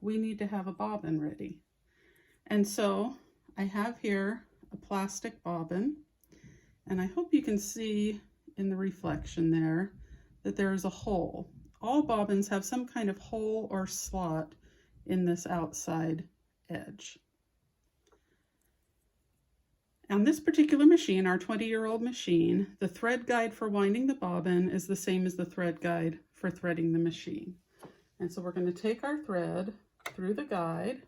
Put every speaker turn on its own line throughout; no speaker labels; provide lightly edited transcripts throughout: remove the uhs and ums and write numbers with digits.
we need to have a bobbin ready. And so I have here a plastic bobbin, and I hope you can see in the reflection there that there is a hole. All bobbins have some kind of hole or slot in this outside edge. On this particular machine, our 20-year-old machine, the thread guide for winding the bobbin is the same as the thread guide for threading the machine. And so we're going to take our thread through the guide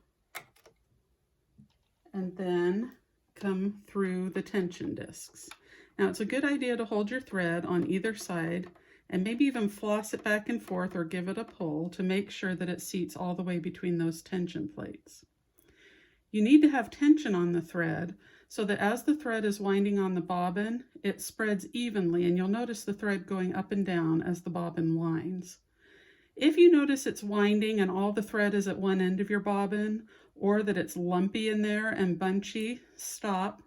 and then come through the tension discs. Now it's a good idea to hold your thread on either side and maybe even floss it back and forth or give it a pull to make sure that it seats all the way between those tension plates. You need to have tension on the thread so that as the thread is winding on the bobbin, it spreads evenly, and you'll notice the thread going up and down as the bobbin winds. If you notice it's winding and all the thread is at one end of your bobbin, or that it's lumpy in there and bunchy, stop,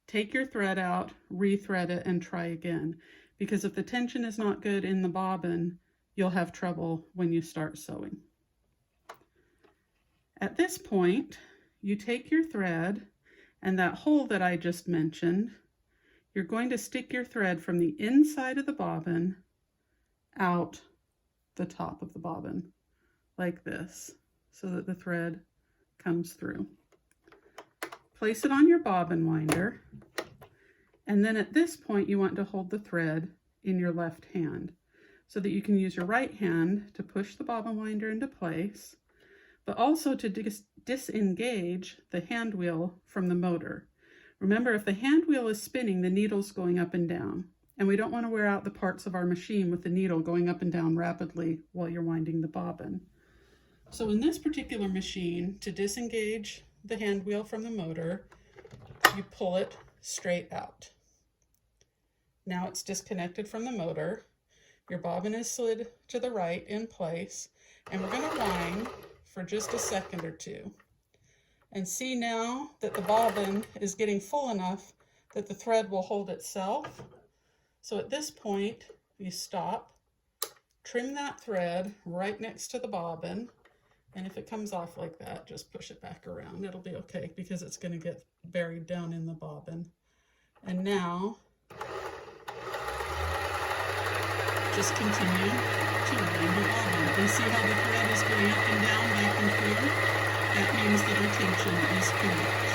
take your thread out, rethread it, and try again. Because if the tension is not good in the bobbin, you'll have trouble when you start sewing. At this point, you take your thread and that hole that I just mentioned, you're going to stick your thread from the inside of the bobbin out the top of the bobbin, like this, so that the thread comes through. Place it on your bobbin winder, and then at this point you want to hold the thread in your left hand so that you can use your right hand to push the bobbin winder into place, but also to disengage the hand wheel from the motor. Remember, if the hand wheel is spinning, the needle's going up and down, and we don't want to wear out the parts of our machine with the needle going up and down rapidly while you're winding the bobbin. So in this particular machine, to disengage the hand wheel from the motor, you pull it straight out. Now it's disconnected from the motor. Your bobbin is slid to the right in place, and we're going to wind for just a second or two. And see now that the bobbin is getting full enough that the thread will hold itself. So at this point, you stop, trim that thread right next to the bobbin, and if it comes off like that, just push it back around. It'll be okay because it's going to get buried down in the bobbin. And now, just continue to wind the bobbin. You see how the thread is going up and down, back and through? That means that our tension is correct.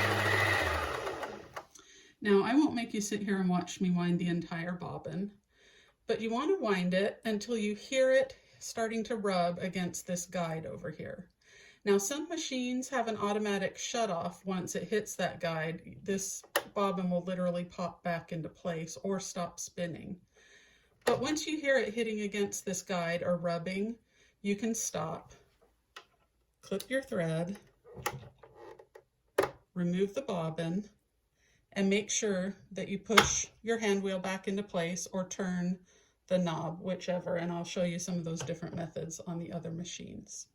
Now, I won't make you sit here and watch me wind the entire bobbin, but you want to wind it until you hear it starting to rub against this guide over here. Now, some machines have an automatic shut-off once it hits that guide. This bobbin will literally pop back into place or stop spinning. But once you hear it hitting against this guide or rubbing, you can stop, clip your thread, remove the bobbin, and make sure that you push your hand wheel back into place or turn the knob, whichever, and I'll show you some of those different methods on the other machines.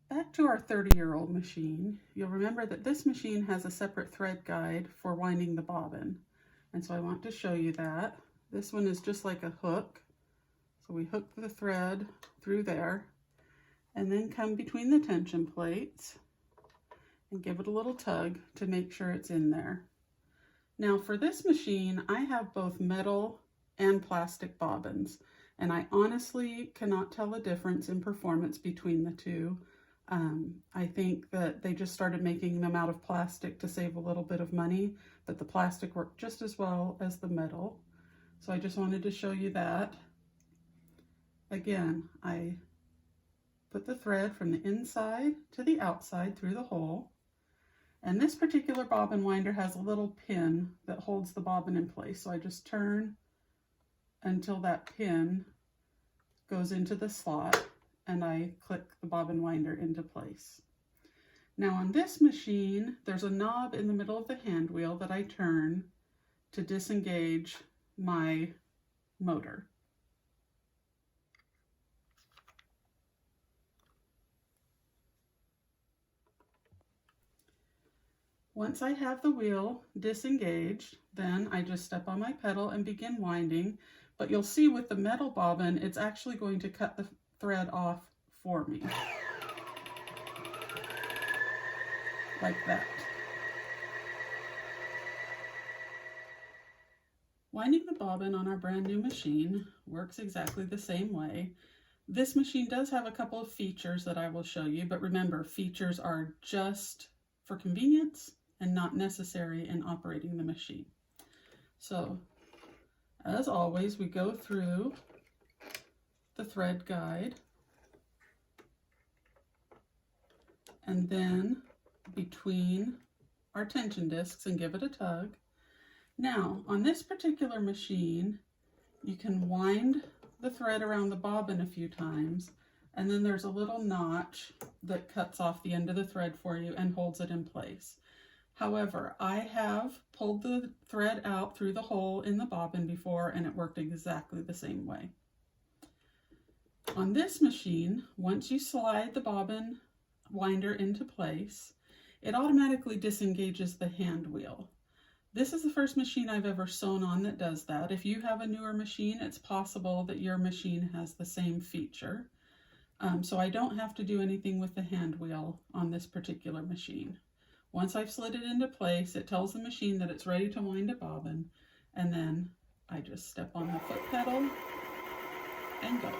Back to our 30-year-old machine, you'll remember that this machine has a separate thread guide for winding the bobbin. And so I want to show you that. This one is just like a hook. So we hook the thread through there and then come between the tension plates and give it a little tug to make sure it's in there. Now for this machine, I have both metal and plastic bobbins, and I honestly cannot tell the difference in performance between the two. I think that they just started making them out of plastic to save a little bit of money, but the plastic worked just as well as the metal. So I just wanted to show you that. Again, I put the thread from the inside to the outside through the hole. And this particular bobbin winder has a little pin that holds the bobbin in place. So I just turn until that pin goes into the slot, and I click the bobbin winder into place. Now on this machine, there's a knob in the middle of the hand wheel that I turn to disengage my motor. Once I have the wheel disengaged, then I just step on my pedal and begin winding. But you'll see with the metal bobbin, it's actually going to cut the thread off for me. Like that. Winding the bobbin on our brand new machine works exactly the same way. This machine does have a couple of features that I will show you, but remember, features are just for convenience and not necessary in operating the machine. So, as always, we go through the thread guide and then between our tension discs and give it a tug. Now, on this particular machine, you can wind the thread around the bobbin a few times, and then there's a little notch that cuts off the end of the thread for you and holds it in place. However, I have pulled the thread out through the hole in the bobbin before, and it worked exactly the same way. On this machine, once you slide the bobbin winder into place, it automatically disengages the hand wheel. This is the first machine I've ever sewn on that does that. If you have a newer machine, it's possible that your machine has the same feature. So I don't have to do anything with the hand wheel on this particular machine. Once I've slid it into place, it tells the machine that it's ready to wind a bobbin, and then I just step on the foot pedal and go.